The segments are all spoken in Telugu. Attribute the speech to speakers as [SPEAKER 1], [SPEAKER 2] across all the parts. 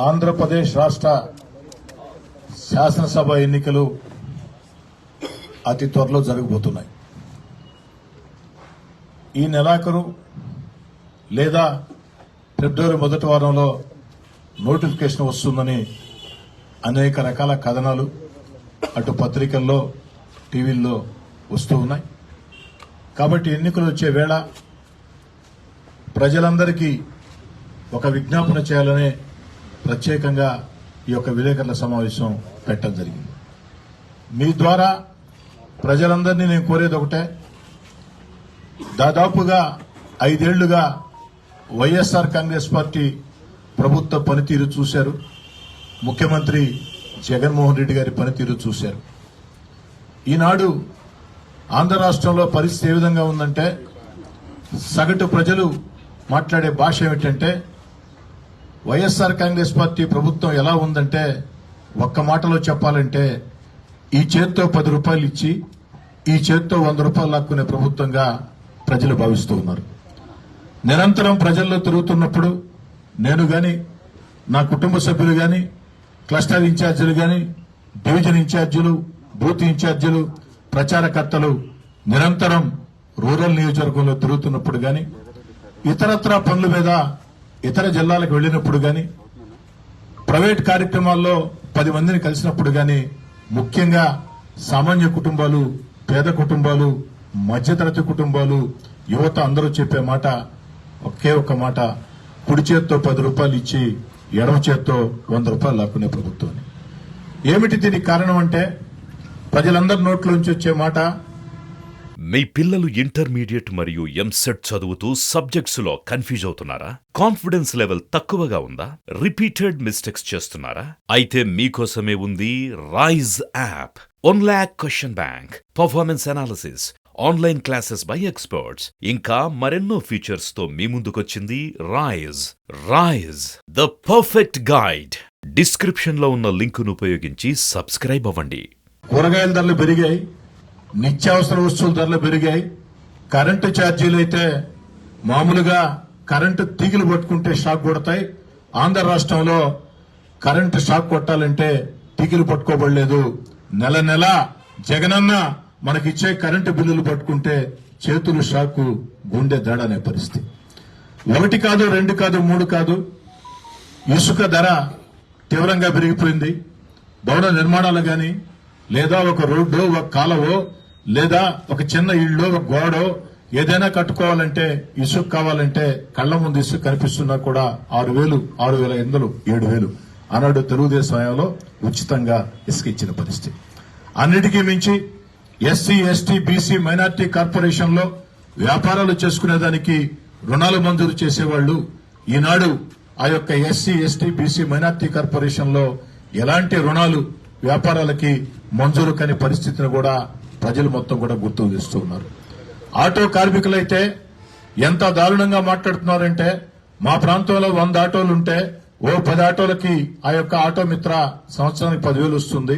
[SPEAKER 1] ఆంధ్రప్రదేశ్ రాష్ట్ర శాసనసభ ఎన్నికలు అతి త్వరలో జరగబోతున్నాయి. ఈ నెలాఖరు లేదా ఫిబ్రవరి మొదటి వారంలో నోటిఫికేషన్ వస్తుందని అనేక రకాల కథనాలు అటు పత్రికల్లో టీవీల్లో వస్తూ ఉన్నాయి. కాబట్టి ఎన్నికలు వచ్చే వేళ ప్రజలందరికీ ఒక విజ్ఞాపన చేయాలనే ప్రత్యేకంగా ఈ యొక్క విలేకరుల సమావేశం పెట్టడం జరిగింది. మీ ద్వారా ప్రజలందరినీ నేను కోరేది ఒకటే, దాదాపుగా 5 ఏళ్లుగా వైఎస్ఆర్ కాంగ్రెస్ పార్టీ ప్రభుత్వ పనితీరు చూశారు, ముఖ్యమంత్రి జగన్మోహన్ రెడ్డి గారి పనితీరు చూశారు. ఈనాడు ఆంధ్ర రాష్ట్రంలో పరిస్థితి ఏ విధంగా ఉందంటే, సగటు ప్రజలు మాట్లాడే భాష ఏమిటంటే, వైఎస్ఆర్ కాంగ్రెస్ పార్టీ ప్రభుత్వం ఎలా ఉందంటే, ఒక్క మాటలో చెప్పాలంటే ఈ చేత్తో 10 రూపాయలు ఇచ్చి ఈ చేత్తో 100 రూపాయలు లాక్కునే ప్రభుత్వంగా ప్రజలు భావిస్తూ ఉన్నారు. నిరంతరం ప్రజల్లో తిరుగుతున్నప్పుడు నేను గాని, నా కుటుంబ సభ్యులు గాని, క్లస్టర్ ఇన్ఛార్జీలు గాని, డివిజన్ ఇన్ఛార్జీలు, బూత్ ఇన్ఛార్జీలు, ప్రచారకర్తలు నిరంతరం రూరల్ నియోజకవర్గంలో తిరుగుతున్నప్పుడు గాని, ఇతరత్రా పనుల మీద ఇతర జిల్లాలకు వెళ్లినప్పుడు గాని, ప్రైవేట్ కార్యక్రమాల్లో 10 మందిని కలిసినప్పుడు గాని, ముఖ్యంగా సామాన్య కుటుంబాలు, పేద కుటుంబాలు, మధ్యతరగతి కుటుంబాలు, యువత అందరూ చెప్పే మాట ఒకే ఒక్క మాట, కుడి చేత్తో 10 రూపాయలు ఇచ్చి ఎడమ చేత్తో 100 రూపాయలు లాక్కునే ప్రభుత్వం. ఏమిటి దీనికి కారణం అంటే, ప్రజలందరి నోట్లోంచి వచ్చే మాట,
[SPEAKER 2] మీ పిల్లలు ఇంటర్మీడియట్ మరియు ఎంసెట్ చదువుతూ సబ్జెక్ట్స్ లో కన్ఫ్యూజ్ అవుతున్నారా? కాన్ఫిడెన్స్ లెవెల్ తక్కువగా ఉందా? రిపీటెడ్ మిస్టేక్స్ చేస్తున్నారా? అయితే మీకోసమే ఉంది Rise app. 1 lakh question bank, performance analysis, online classes by experts, ఇంకా మరెన్నో ఫీచర్స్ తో మీ ముందుకొచ్చింది Rise. Rise, the perfect guide. Description లో ఉన్న లింకును ఉపయోగించి సబ్స్క్రైబ్ అవ్వండి.
[SPEAKER 1] కూరగాయల ధరలు పెరిగాయి, నిత్యావసర వస్తువుల ధరలు పెరిగాయి, కరెంటు ఛార్జీలు అయితే మామూలుగా కరెంటు తీగలు పట్టుకుంటే షాక్ కొడతాయి. ఆంధ్ర రాష్ట్రంలో కరెంటు షాక్ కొట్టాలంటే తీగలు పట్టుకోబడలేదు. నెల నెల జగనన్న మనకిచ్చే కరెంటు బిల్లులు పట్టుకుంటే చేతులు షాకు, గుండె దడ అనే పరిస్థితి. 1 కాదు, 2 కాదు, 3 కాదు. ఇసుక ధర తీవ్రంగా పెరిగిపోయింది. భవన నిర్మాణాలు గాని, లేదా ఒక రోడ్డు, ఒక కాలవో, లేదా ఒక చిన్న ఇల్లు, ఒక గోడో ఏదైనా కట్టుకోవాలంటే, ఇసుక కావాలంటే కళ్ల ముందు ఇసుక కనిపిస్తున్నా కూడా 6,000, 6,500, 7,000 అన్నాడు తెలుగుదేశం హయాంలో ఉచితంగా ఇసుక ఇచ్చిన పరిస్థితి. అన్నిటికీ మించి SC, ST, BC, minority corporation లో వ్యాపారాలు చేసుకునేదానికి రుణాలు మంజూరు చేసేవాళ్లు ఈనాడు ఆ యొక్క SC, ST, BC, minority corporation లో ఎలాంటి రుణాలు వ్యాపారాలకి మంజూరు కాని పరిస్థితిని కూడా ప్రజలు మొత్తం కూడా గుర్తు చేస్తూ ఉన్నారు. ఆటో కార్మికులైతే ఎంత దారుణంగా మాట్లాడుతున్నారంటే, మా ప్రాంతంలో 100 ఆటోలు ఉంటే 10 ఆటోలకి ఆ యొక్క ఆటో మిత్ర సంవత్సరానికి 10,000 వస్తుంది.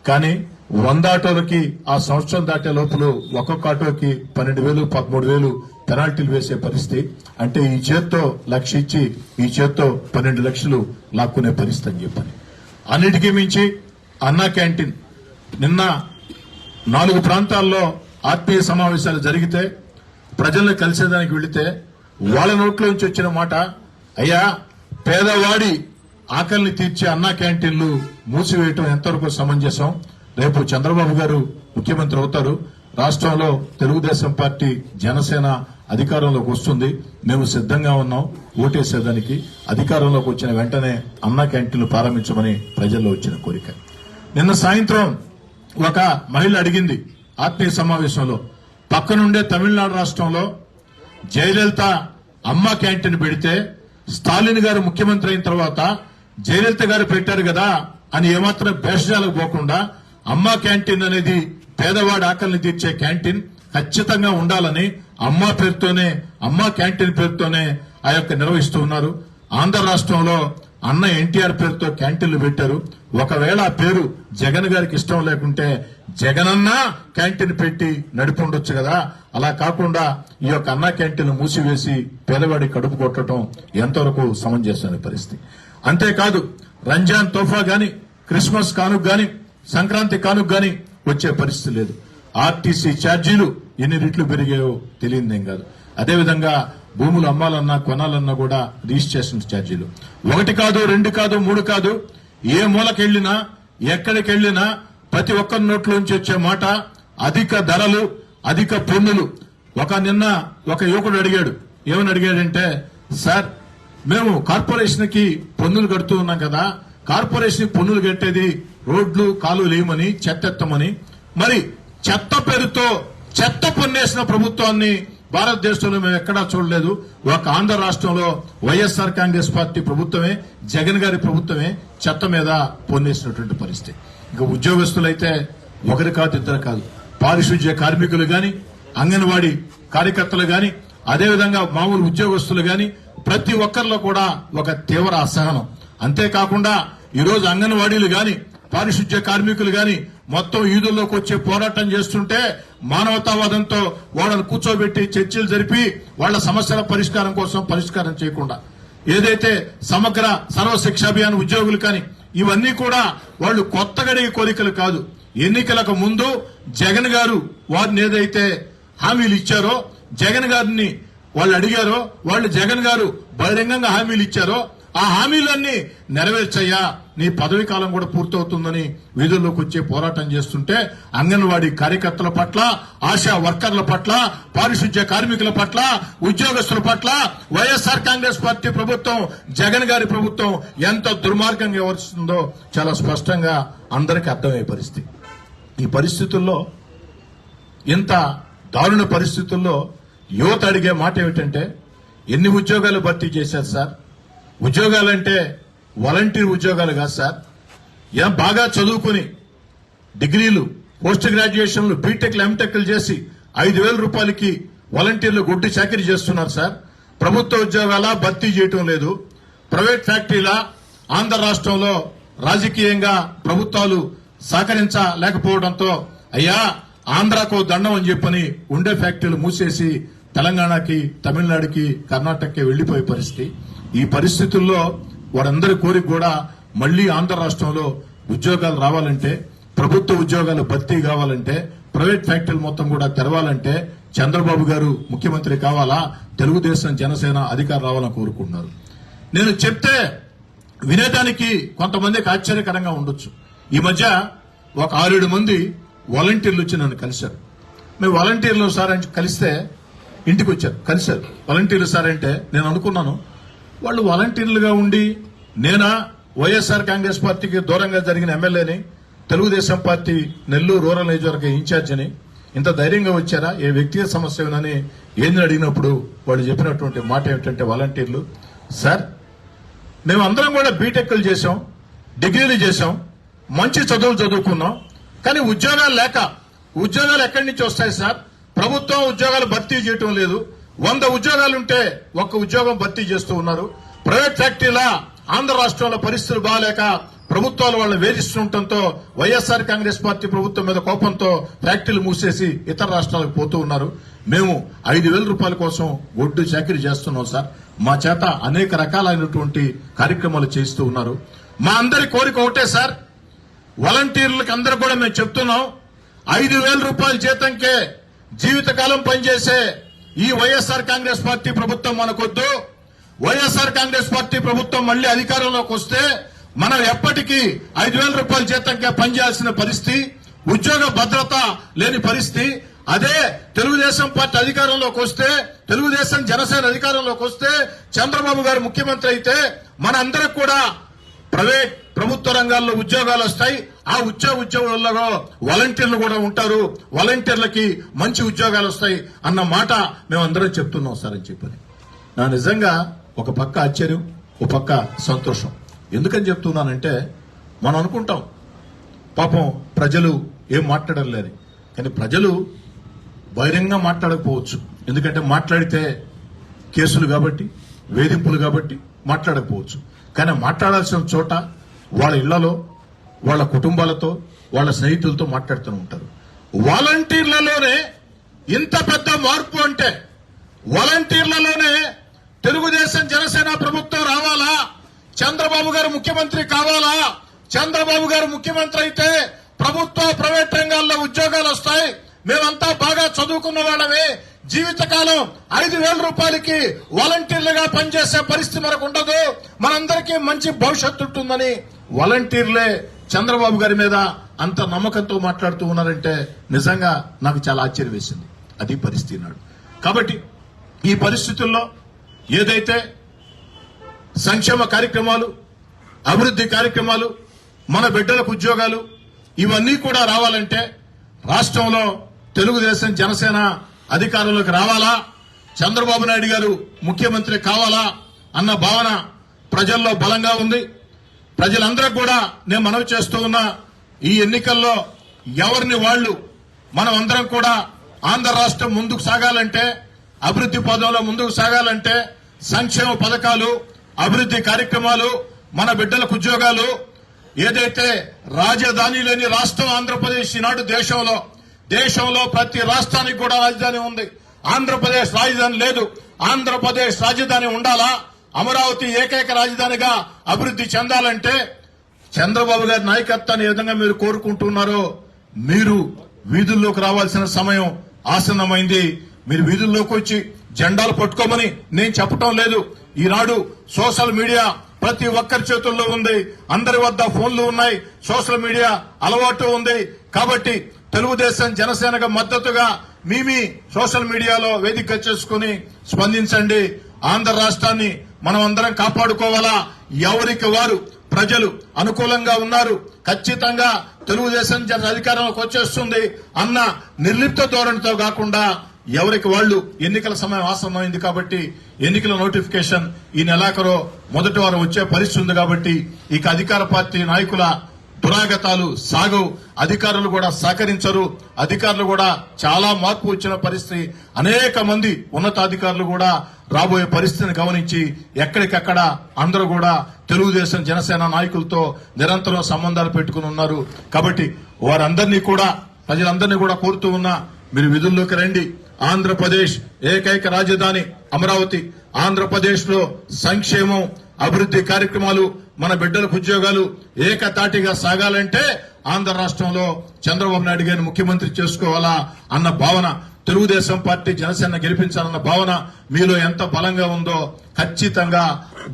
[SPEAKER 1] కానీ 100 ఆటోలకి ఆ సంవత్సరం దాటే లోపల ఒక్కొక్క ఆటోకి 12,000, 13,000 పెనాల్టీలు వేసే పరిస్థితి. అంటే ఈ చేత్తో 1,00,000 ఇచ్చి ఈ చేత్తో 12 లక్షలు లాక్కునే పరిస్థితి అని చెప్పని. అన్నిటికీ మించి అన్నా క్యాంటీన్, నిన్న 4 ప్రాంతాల్లో ఆత్మీయ సమావేశాలు జరిగితే ప్రజల్ని కలిసేదానికి వెళితే వాళ్ళ నోట్లోంచి వచ్చిన మాట, అయ్యా పేదవాడి ఆకలిని తీర్చే అన్నా క్యాంటీన్లు మూసివేయటం ఎంతవరకు సమంజసం? రేపు చంద్రబాబు గారు ముఖ్యమంత్రి అవుతారు, రాష్ట్రంలో తెలుగుదేశం పార్టీ, జనసేన అధికారంలోకి వస్తుంది, మేము సిద్ధంగా ఉన్నాం ఓటేసేదానికి. అధికారంలోకి వచ్చిన వెంటనే అన్నా క్యాంటీన్లు ప్రారంభించమని ప్రజల్లో వచ్చిన కోరిక. నిన్న సాయంత్రం ఒక మహిళ అడిగింది ఆత్మీయ సమావేశంలో, పక్కనుండే తమిళనాడు రాష్ట్రంలో జయలలిత అమ్మ క్యాంటీన్ పెడితే స్టాలిన్ గారు ముఖ్యమంత్రి అయిన తర్వాత జయలలిత గారు పెట్టారు కదా అని ఏమాత్రం భేషజాలకు పోకుండా, అమ్మ క్యాంటీన్ అనేది పేదవాడి ఆకలిని తీర్చే క్యాంటీన్ ఖచ్చితంగా ఉండాలని అమ్మ పేరుతోనే, అమ్మ క్యాంటీన్ పేరుతోనే ఆ యొక్క నిర్వహిస్తూ ఉన్నారు. ఆంధ్ర రాష్ట్రంలో అన్న ఎన్టీఆర్ పేరుతో క్యాంటీన్లు పెట్టారు. ఒకవేళ ఆ పేరు జగన్ గారికి ఇష్టం లేకుంటే జగనన్న క్యాంటీన్ పెట్టి నడిపొండొచ్చు కదా. అలా కాకుండా ఈ యొక్క అన్న క్యాంటీన్ మూసివేసి పేదవాడి కడుపు కొట్టడం ఎంతవరకు సమంజసమైన పరిస్థితి. అంతేకాదు రంజాన్ తోఫా గాని, క్రిస్మస్ కానుక గాని, సంక్రాంతి కానుక గాని వచ్చే పరిస్థితి లేదు. ఆర్టీసీ ఛార్జీలు ఎన్ని రెట్లు పెరిగాయో తెలియదేం కాదు. అదేవిధంగా భూములు అమ్మాలన్నా కొనాలన్నా కూడా రిజిస్ట్రేషన్ ఛార్జీలు 1 కాదు, 2 కాదు, 3 కాదు, ఏ మూలకెళ్లినా ఎక్కడికి వెళ్లినా ప్రతి ఒక్కరి నోట్లోంచి వచ్చే మాట అధిక ధరలు, అధిక పన్నులు. నిన్న ఒక యువకుడు అడిగాడు, ఏమని అడిగాడంటే, సార్ మేము కార్పొరేషన్ కి పన్నులు కడుతూ ఉన్నాం కదా, కార్పొరేషన్ పన్నులు కట్టేది రోడ్లు కాలువలు వేయమని, చెత్త ఎత్తమని, మరి చెత్త పేరుతో చెత్త పన్నేసిన ప్రభుత్వాన్ని భారతదేశంలో మేము ఎక్కడా చూడలేదు. ఒక ఆంధ్ర రాష్ట్రంలో వైఎస్ఆర్ కాంగ్రెస్ పార్టీ ప్రభుత్వమే, జగన్ గారి ప్రభుత్వమే చెత్త మీద పన్నేసినటువంటి పరిస్థితి. ఇంకా ఉద్యోగస్తులైతే 1 కాదు, 2 కాదు, పారిశుధ్య కార్మికులు గాని, అంగన్వాడీ కార్యకర్తలు గాని, అదేవిధంగా మామూలు ఉద్యోగస్తులు గాని ప్రతి ఒక్కరిలో కూడా ఒక తీవ్ర అసహనం. అంతేకాకుండా ఈరోజు అంగన్వాడీలు గాని, పారిశుధ్య కార్మికులు గాని మొత్తం ఈదుల్లోకి వచ్చే పోరాటం చేస్తుంటే మానవతావాదంతో వాళ్ళని కూర్చోబెట్టి చర్చలు జరిపి వాళ్ళ సమస్యల పరిష్కారం చేయకుండా ఏదైతే సమగ్ర సర్వశిక్ష అభియాన్ ఉద్యోగులు కానీ ఇవన్నీ కూడా వాళ్ళు కొత్తగా కోరికలు కాదు. ఎన్నికలకు ముందు జగన్ గారు వారిని ఏదైతే హామీలు ఇచ్చారో, జగన్ గారిని వాళ్ళు అడిగారో, వాళ్ళు జగన్ గారు బహిరంగంగా హామీలు ఇచ్చారో ఆ హామీలన్నీ నెరవేర్చయ్యా, నీ పదవి కాలం కూడా పూర్తవుతుందని వీధుల్లోకి వచ్చే పోరాటం చేస్తుంటే అంగన్వాడీ కార్యకర్తల పట్ల, ఆశా వర్కర్ల పట్ల, పారిశుధ్య కార్మికుల పట్ల, ఉద్యోగస్తుల పట్ల వైఎస్ఆర్ కాంగ్రెస్ పార్టీ ప్రభుత్వం, జగన్ గారి ప్రభుత్వం ఎంత దుర్మార్గంగా వ్యవహరిస్తుందో చాలా స్పష్టంగా అందరికీ అర్థమయ్యే పరిస్థితి. ఈ పరిస్థితుల్లో, ఇంత దారుణ పరిస్థితుల్లో యువత అడిగే మాట ఏమిటంటే, ఎన్ని ఉద్యోగాలు భర్తీ చేశారు సార్? ఉద్యోగాలంటే వాలంటీర్ ఉద్యోగాలు కాదు సార్. బాగా చదువుకుని డిగ్రీలు, పోస్ట్ గ్రాడ్యుయేషన్లు, బీటెక్లు, ఎంటెక్లు చేసి 5,000 రూపాయలకి వాలంటీర్లు గుడ్డి చాకరీ చేస్తున్నారు సార్. ప్రభుత్వ ఉద్యోగాల భర్తీ చేయటం లేదు. ప్రైవేట్ ఫ్యాక్టరీల ఆంధ్ర రాష్ట్రంలో రాజకీయంగా ప్రభుత్వాలు సహకరించలేకపోవడంతో అయ్యా ఆంధ్రాకు దండం అని చెప్పని ఉండే ఫ్యాక్టరీలు మూసేసి తెలంగాణకి, తమిళనాడుకి, కర్ణాటకకి వెళ్లిపోయే పరిస్థితి. ఈ పరిస్థితుల్లో వారందరి కోరిక కూడా మళ్లీ ఆంధ్ర రాష్ట్రంలో ఉద్యోగాలు రావాలంటే, ప్రభుత్వ ఉద్యోగాలు భర్తీ కావాలంటే, ప్రైవేట్ ఫ్యాక్టరీలు మొత్తం కూడా తెరవాలంటే చంద్రబాబు గారు ముఖ్యమంత్రి కావాలా, తెలుగుదేశం జనసేన అధికారం రావాలని కోరుకుంటున్నారు. నేను చెప్తే వినేదానికి కొంతమందికి ఆశ్చర్యకరంగా ఉండొచ్చు. ఈ మధ్య ఒక 6-7 మంది వాలంటీర్లు వచ్చి నన్ను కలిశారు. మేము వాలంటీర్లు సార్ అని కలిస్తే ఇంటికి వచ్చారు, కలిశారు. వాలంటీర్లు సార్ అంటే నేను అనుకున్నాను, వాళ్ళు వాలంటీర్లుగా ఉండి నేనా వైఎస్ఆర్ కాంగ్రెస్ పార్టీకి దూరంగా జరిగిన ఎమ్మెల్యేని, తెలుగుదేశం పార్టీ నెల్లూరు రూరల్ నియోజకవర్గ ఇన్ఛార్జిని, ఇంత ధైర్యంగా వచ్చారా, ఏ వ్యక్తిగత సమస్యనని ఏంది అడిగినప్పుడు వాళ్ళు చెప్పినటువంటి మాట ఏమిటంటే, వాలంటీర్లు సార్ మేమందరం కూడా బీటెక్లు చేశాం, డిగ్రీలు చేశాం, మంచి చదువులు చదువుకున్నాం, కానీ ఉద్యోగాలు లేక, ఉద్యోగాలు ఎక్కడి నుంచి వస్తాయి సార్? ప్రభుత్వం ఉద్యోగాలు భర్తీ చేయటం లేదు. 100 ఉద్యోగాలుంటే 1 ఉద్యోగం భర్తీ చేస్తూ ఉన్నారు. ప్రైవేట్ ఫ్యాక్టరీల ఆంధ్ర రాష్ట్రంలో పరిస్థితులు బాగాలేక ప్రభుత్వాలు వాళ్ళని వేధిస్తుండటంతో వైఎస్ఆర్ కాంగ్రెస్ పార్టీ ప్రభుత్వం మీద కోపంతో ఫ్యాక్టరీలు మూసేసి ఇతర రాష్ట్రాలకు పోతూ ఉన్నారు. మేము 5,000 రూపాయల కోసం ఒడ్డు చాకరీ చేస్తున్నాం సార్. మా చేత అనేక రకాలైనటువంటి కార్యక్రమాలు చేస్తూ ఉన్నారు. మా అందరి కోరిక ఒకటే సార్, వాలంటీర్లకు అందరూ కూడా మేము చెప్తున్నాం, 5,000 రూపాయల జీతంకే జీవితకాలం పనిచేసే ఈ వైఎస్ఆర్ కాంగ్రెస్ పార్టీ ప్రభుత్వం మనకొద్దు. వైఎస్ఆర్ కాంగ్రెస్ పార్టీ ప్రభుత్వం మళ్లీ అధికారంలోకి వస్తే మనం ఎప్పటికీ 5,000 రూపాయల జీతంకే పనిచేయాల్సిన పరిస్థితి, ఉద్యోగ భద్రత లేని పరిస్థితి. అదే తెలుగుదేశం పార్టీ అధికారంలోకి వస్తే, తెలుగుదేశం జనసేన అధికారంలోకి వస్తే, చంద్రబాబు గారు ముఖ్యమంత్రి అయితే మన అందరికి కూడా ప్రైవేట్ ప్రభుత్వ రంగాల్లో ఉద్యోగాలు వస్తాయి. ఆ ఉద్యోగాల్లో వాలంటీర్లు కూడా ఉంటారు, వాలంటీర్లకి మంచి ఉద్యోగాలు వస్తాయి అన్న మాట మేమందరం చెప్తున్నాం సార్ అని చెప్పని. నా నిజంగా ఒక పక్క ఆశ్చర్యం, ఒక పక్క సంతోషం. ఎందుకని చెప్తున్నానంటే, మనం అనుకుంటాం పాపం ప్రజలు ఏం మాట్లాడలేరు, కానీ ప్రజలు బహిరంగంగా మాట్లాడకపోవచ్చు. ఎందుకంటే మాట్లాడితే కేసులు కాబట్టి, వేధింపులు కాబట్టి మాట్లాడకపోవచ్చు. కానీ మాట్లాడాల్సిన చోట వాళ్ళ ఇళ్లలో, వాళ్ళ కుటుంబాలతో, వాళ్ళ స్నేహితులతో మాట్లాడుతూ ఉంటారు. వాలంటీర్లలోనే ఇంత పెద్ద మార్పు అంటే, వాలంటీర్లలోనే తెలుగుదేశం జనసేన ప్రభుత్వం రావాలా, చంద్రబాబు గారు ముఖ్యమంత్రి కావాలా? చంద్రబాబు గారు ముఖ్యమంత్రి అయితే ప్రభుత్వ ప్రైవేట్ రంగాల్లో ఉద్యోగాలు వస్తాయి. మేమంతా బాగా చదువుకున్న వాళ్ళమే. జీవితకాలం 5,000 రూపాయలకి వాలంటీర్లుగా పనిచేసే పరిస్థితి మనకు ఉండదు. మనందరికీ మంచి భవిష్యత్తు ఉంటుందని వాలంటీర్లే చంద్రబాబు గారి మీద అంత నమ్మకంతో మాట్లాడుతూ ఉన్నారంటే నిజంగా నాకు చాలా ఆశ్చర్యం వేసింది. అది పరిస్థితి నాడు. కాబట్టి ఈ పరిస్థితుల్లో ఏదైతే సంక్షేమ కార్యక్రమాలు, అభివృద్ధి కార్యక్రమాలు, మన బిడ్డలకు ఉద్యోగాలు ఇవన్నీ కూడా రావాలంటే రాష్ట్రంలో తెలుగుదేశం జనసేన అధికారంలోకి రావాలా, చంద్రబాబు నాయుడు గారు ముఖ్యమంత్రి కావాలా అన్న భావన ప్రజల్లో బలంగా ఉంది. ప్రజలందరూ కూడా నేను మనవి చేస్తూ ఉన్నా, ఈ ఎన్నికల్లో ఎవరిని వాళ్ళు మనం అందరం కూడా ఆంధ్ర రాష్ట్రం ముందుకు సాగాలంటే, అభివృద్ధి పదంలో ముందుకు సాగాలంటే సంక్షేమ పథకాలు, అభివృద్ధి కార్యక్రమాలు, మన బిడ్డలకు ఉద్యోగాలు, ఏదైతే రాజధాని లేని రాష్ట్రం ఆంధ్రప్రదేశ్ ఈనాడు దేశంలో ప్రతి రాష్ట్రానికి కూడా రాజధాని ఉంది. ఆంధ్రప్రదేశ్ రాజధాని లేదు. ఆంధ్రప్రదేశ్ రాజధాని ఉండాలా? అమరావతి ఏకైక రాజధానిగా అభివృద్ధి చెందాలంటే చంద్రబాబు గారి నాయకత్వాన్ని ఏ విధంగా మీరు కోరుకుంటున్నారో మీరు వీధుల్లోకి రావాల్సిన సమయం ఆసన్నమైంది. మీరు వీధుల్లోకి వచ్చి జెండాలు పట్టుకోమని నేను చెప్పటం లేదు. ఈనాడు సోషల్ మీడియా ప్రతి ఒక్కరి చేతుల్లో ఉంది. అందరి వద్ద ఫోన్లు ఉన్నాయి. సోషల్ మీడియా అలవాటు ఉంది. కాబట్టి తెలుగుదేశం జనసేనకు మద్దతుగా మీ సోషల్ మీడియాలో వేదిక చేసుకుని స్పందించండి. ఆంధ్ర రాష్ట్రాన్ని మనం అందరం కాపాడుకోవాలా? ఎవరికి వారు ప్రజలు అనుకూలంగా ఉన్నారు, ఖచ్చితంగా తెలుగుదేశం అధికారంలోకి వచ్చేస్తుంది అన్న నిర్లిప్త ధోరణితో కాకుండా ఎవరికి వాళ్ళు ఎన్నికల సమయం ఆసన్నమైంది కాబట్టి ఎన్నికల నోటిఫికేషన్ ఈ నెలాఖరు మొదటి వారం వచ్చే పరిస్థితి ఉంది. కాబట్టి ఇక అధికార పార్టీ నాయకుల దురాగతాలు సాగవు. అధికారులు కూడా సహకరించరు. అధికారులు కూడా చాలా మార్పు వచ్చిన పరిస్థితి. అనేక మంది ఉన్నతాధికారులు కూడా రాబోయే పరిస్థితిని గమనించి ఎక్కడికక్కడ అందరూ కూడా తెలుగుదేశం జనసేన నాయకులతో నిరంతరం సంబంధాలు పెట్టుకుని ఉన్నారు. కాబట్టి వారందరినీ కూడా ప్రజలందరినీ కూడా కోరుతూ ఉన్నా, మీరు విధుల్లోకి రండి. ఆంధ్రప్రదేశ్ ఏకైక రాజధాని అమరావతి. ఆంధ్రప్రదేశ్ లో సంక్షేమం, అభివృద్ధి కార్యక్రమాలు, మన బిడ్డలకు ఉద్యోగాలు ఏకతాటిగా సాగాలంటే ఆంధ్ర రాష్ట్రంలో చంద్రబాబు నాయుడు గారిని ముఖ్యమంత్రి చేసుకోవాలా అన్న భావన, తెలుగుదేశం పార్టీ జనసేన గెలిపించాలన్న భావన మీలో ఎంత బలంగా ఉందో ఖచ్చితంగా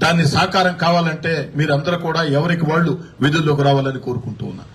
[SPEAKER 1] దాన్ని సాకారం కావాలంటే మీరందరూ కూడా ఎవరికి వాళ్ళు విధుల్లోకి రావాలని కోరుకుంటూ ఉన్నారు.